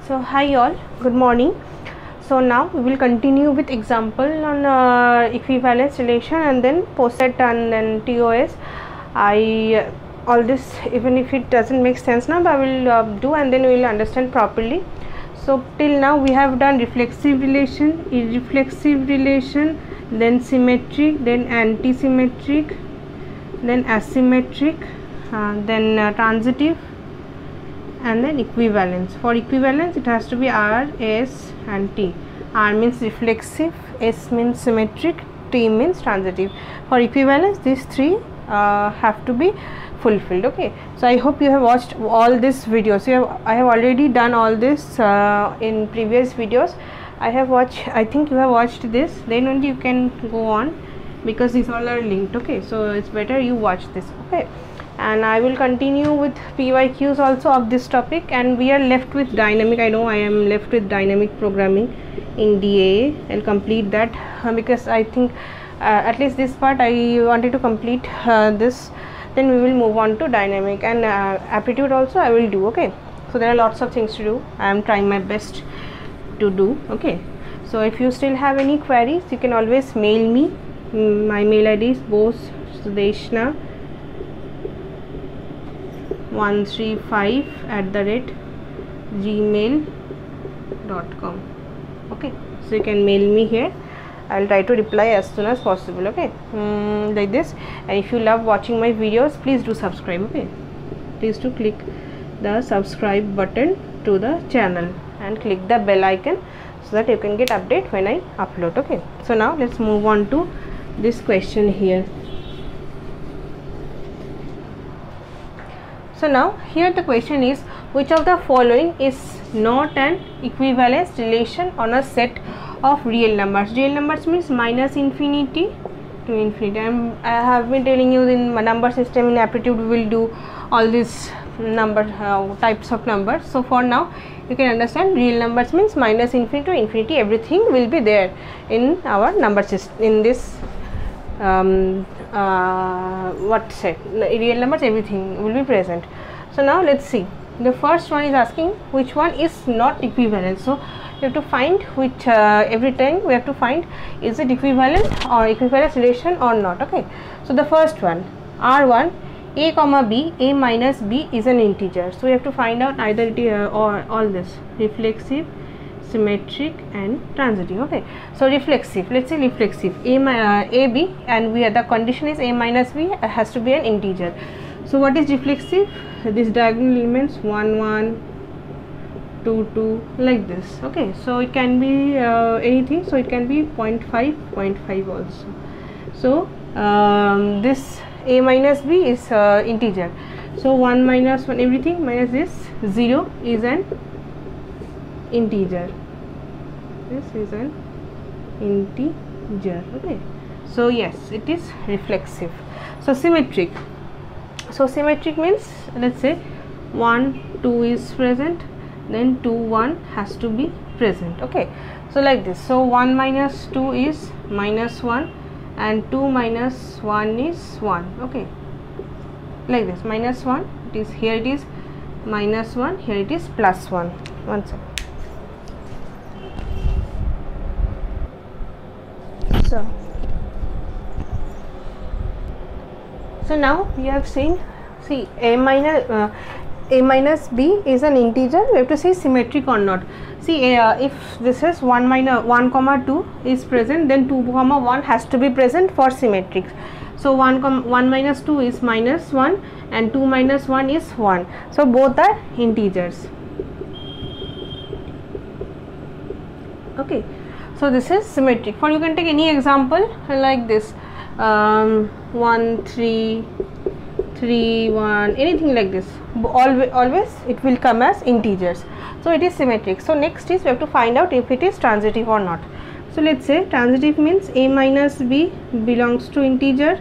So hi all, good morning. So now we will continue with example on equivalence relation and then POSET and then TOS. All this, even if it doesn't make sense now, but I will do and then we will understand properly. So till now we have done reflexive relation, irreflexive relation, then symmetric, then anti-symmetric, then asymmetric, then transitive, and then equivalence. For equivalence it has to be R, S and T. R means reflexive, S means symmetric, T means transitive. For equivalence these three have to be fulfilled. Okay, so I hope you have watched all these videos. I have already done all this in previous videos. I think you have watched this, then only you can go on, because these all are linked. Okay, so it's better you watch this. Okay, and I will continue with PYQs also of this topic, and we are left with dynamic. I know I am left with dynamic programming in DAA. I'll complete that because I think at least this part I wanted to complete this. Then we will move on to dynamic, and aptitude also I will do. Okay, so there are lots of things to do. I am trying my best to do. Okay, so if you still have any queries, you can always mail me. My mail ID is bosudeshna135@gmail.com. okay, so you can mail me here. I'll try to reply as soon as possible. Okay, like this. And if you love watching my videos, please do subscribe. Okay, please do click the subscribe button to the channel and click the bell icon so that you can get update when I upload. Okay, so now let's move on to this question here. So now here the question is, which of the following is not an equivalence relation on a set of real numbers? Real numbers means minus infinity to infinity. I have been telling you in number system, in aptitude we will do all these number types of numbers. So for now you can understand real numbers means minus infinity to infinity. Everything will be there in our number system, in this what set, real numbers, everything will be present. So now let's see. The first one is asking which one is not equivalent. So you have to find which every time we have to find is it equivalent or equivalence relation or not. Okay, so the first one, R1 a comma b, a minus b is an integer. So we have to find out either it or all this reflexive, symmetric and transitive. Okay, so reflexive, let's say reflexive ab, and the condition is a minus b has to be an integer. So what is reflexive? These diagonal elements 1 1 2 2 like this. Okay, so it can be anything, so it can be 0.5 0.5 also. So this a minus b is integer, so 1 minus 1, everything minus this 0 is an integer. This is an integer. Okay, so yes, it is reflexive. So symmetric. So symmetric means, let's say 1 2 is present, then 2 1 has to be present. Okay, so like this. So 1 minus 2 is minus 1 and 2 minus 1 is 1. Okay, like this. Minus 1, it is here, it is minus 1, here it is plus 1. One second. So now we have seen, see a minus b is an integer. We have to see symmetric or not. See if this is 1 comma 2 is present, then 2 comma 1 has to be present for symmetric. So 1 minus 2 is minus 1 and 2 minus 1 is 1. So both are integers. Okay, so this is symmetric. For you can take any example like this, 1 3 3 1, anything like this. Always it will come as integers. So it is symmetric. So next is we have to find out if it is transitive or not. So let's say transitive means a minus b belongs to integer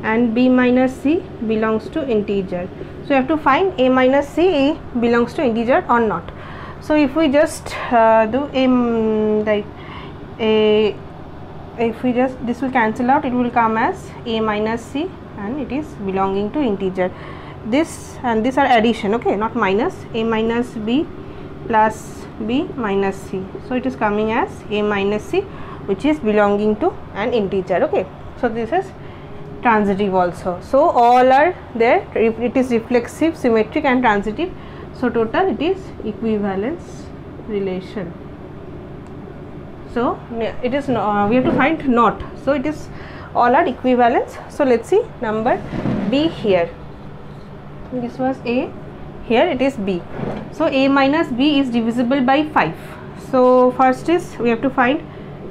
and b minus c belongs to integer. So you have to find a minus c belongs to integer or not. So if we just do if we just, this will cancel out, it will come as a minus c and it is belonging to integer. This and this are addition. Okay, not minus. A minus b plus b minus c. So it is coming as a minus c, which is belonging to an integer. Okay, so this is transitive also. So all are there. It is reflexive, symmetric and transitive. So total it is equivalence relation. So it is we have to find not. So it is all are equivalence. So let's see number b here. This was a, here it is b. So a minus b is divisible by 5. So first is we have to find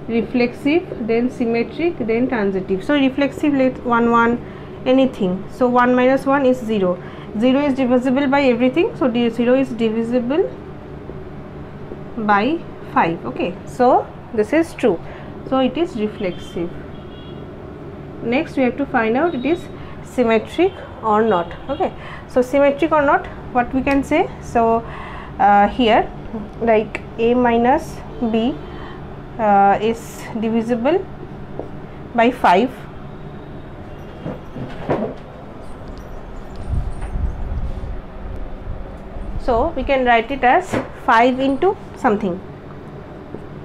reflexive, then symmetric, then transitive. So reflexive, let 1 1 anything. So 1 minus 1 is 0. 0 is divisible by everything. So 0 is divisible by 5. Okay, so this is true. So it is reflexive. Next we have to find out it is symmetric or not. Okay, so symmetric or not, what we can say? So here like a minus b is divisible by 5. So we can write it as 5 into something,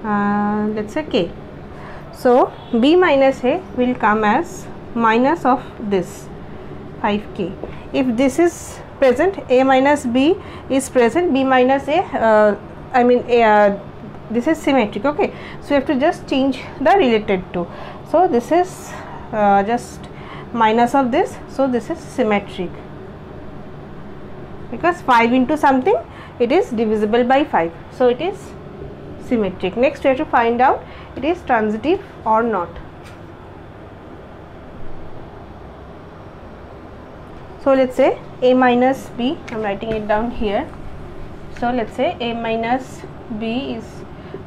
let's say k. So b minus a will come as minus of this 5k. If this is present, a minus b is present, b minus a, this is symmetric. Okay, so you have to just change the related to. So this is just minus of this, so this is symmetric, because 5 into something, it is divisible by 5, so it is symmetric. Next we have to find out it is transitive or not. So let's say a minus b, I am writing it down here. So let's say a minus b is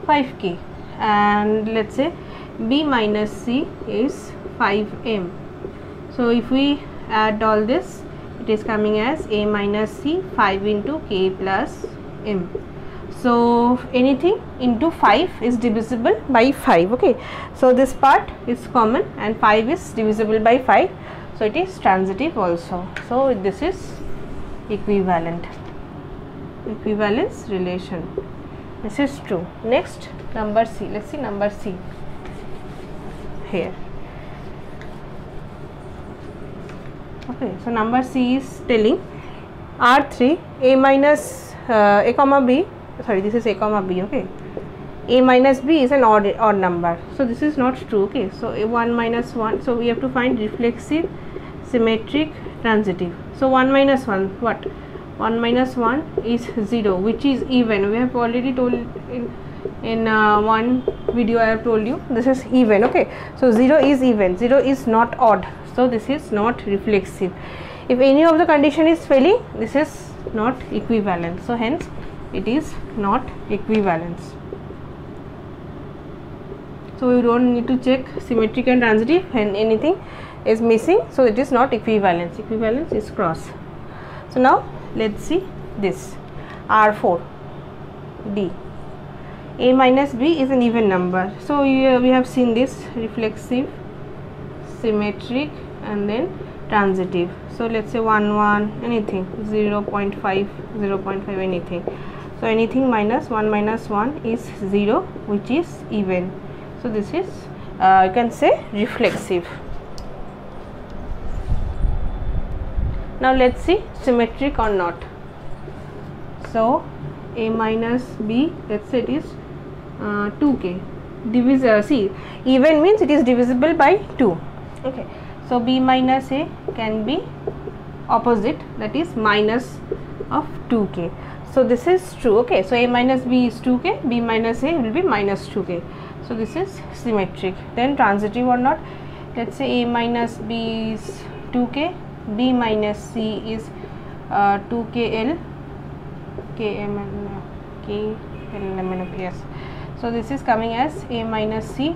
5k, and let's say b minus c is 5m. So if we add all this, it is coming as a minus c 5 into k plus m. So anything into 5 is divisible by 5. Okay, so this part is common and 5 is divisible by 5, so it is transitive also. So this is equivalent, equivalence relation. This is true. Next number c, let's see number c here. Okay, so number c is telling R3 a minus a comma b, sorry, this is a comma b. Okay, a minus b is an odd number, so this is not true. Okay, so a 1 minus 1, so we have to find reflexive, symmetric, transitive. So 1 minus 1, what? 1 minus 1 is 0, which is even. We have already told in one video, I have told you this is even. Okay, so 0 is even, 0 is not odd, so this is not reflexive. If any of the condition is failing, this is not equivalent, so hence it is not equivalence. So we don't need to check symmetric and transitive, and anything is missing, so it is not equivalence. Equivalence is cross. So now let's see this R4 D. A minus b is an even number, so we have seen this reflexive, symmetric and then transitive. So let's say 1 1 anything, 0.5 0.5 anything. So anything minus 1 minus 1 is 0, which is even. So this is you can say reflexive. Now let's see symmetric or not. So a minus b, let's say it is 2k. See, even means it is divisible by 2. Okay, so b minus a can be opposite, that is minus of 2k. So this is true. Okay, so a minus b is 2k, b minus a will be minus 2k. So this is symmetric. Then transitive or not, let's say a minus b is 2k, b minus c is 2kl, km and klm, yes. So this is coming as a minus c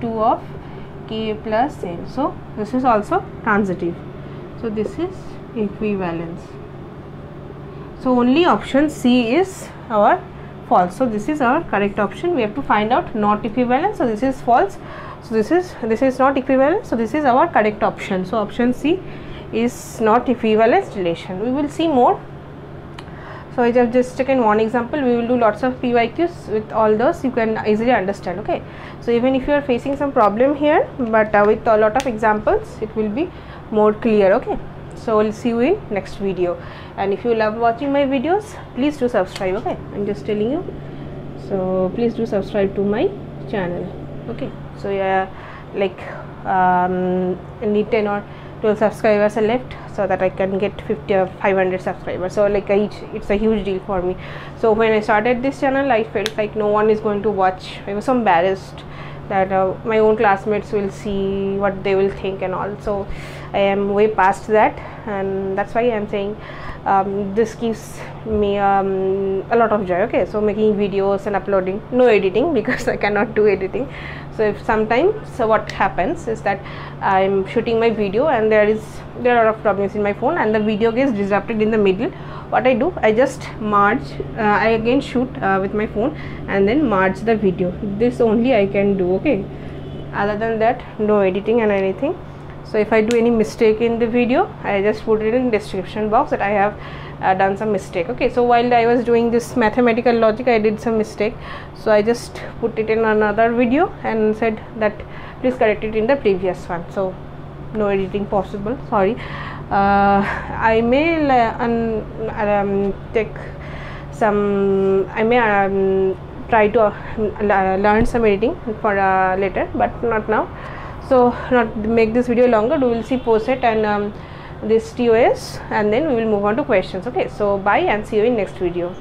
2 of k plus l. So this is also transitive. So this is equivalence. So only option C is our false. So this is our correct option. We have to find out not equivalent. So this is false. So this is not equivalent. So this is our correct option. So option C is not equivalence relation. We will see more. So I have just taken one example. We will do lots of PYQs with all those, you can easily understand. Okay, so even if you are facing some problem here, but with a lot of examples it will be more clear. Okay, so we'll see you in next video, and if you love watching my videos, please do subscribe. Okay, I'm just telling you, so please do subscribe to my channel. Okay, so yeah, like I need 10 or 12 subscribers are left, so that I can get 50 or 500 subscribers. So like it's a huge deal for me. So when I started this channel, I felt like no one is going to watch. I was so embarrassed that my own classmates will see what they will think and all. So I am way past that, and that's why I am saying this gives me a lot of joy. Okay, so making videos and uploading, no editing because I cannot do editing. So if sometimes, so what happens is that I'm shooting my video and there are a lot of problems in my phone and the video gets disrupted in the middle. What I do, I just merge, I again shoot with my phone and then merge the video. This only I can do. Okay, other than that, no editing and anything. So if I do any mistake in the video, I just put it in description box that I have done some mistake. Okay, so while I was doing this mathematical logic, I did some mistake, so I just put it in another video and said that please correct it in the previous one. So no editing possible, sorry. I may take some, I may try to learn some editing for later, but not now. So not make this video longer, we will see POSET and this TOS, and then we will move on to questions. Okay, so bye and see you in next video.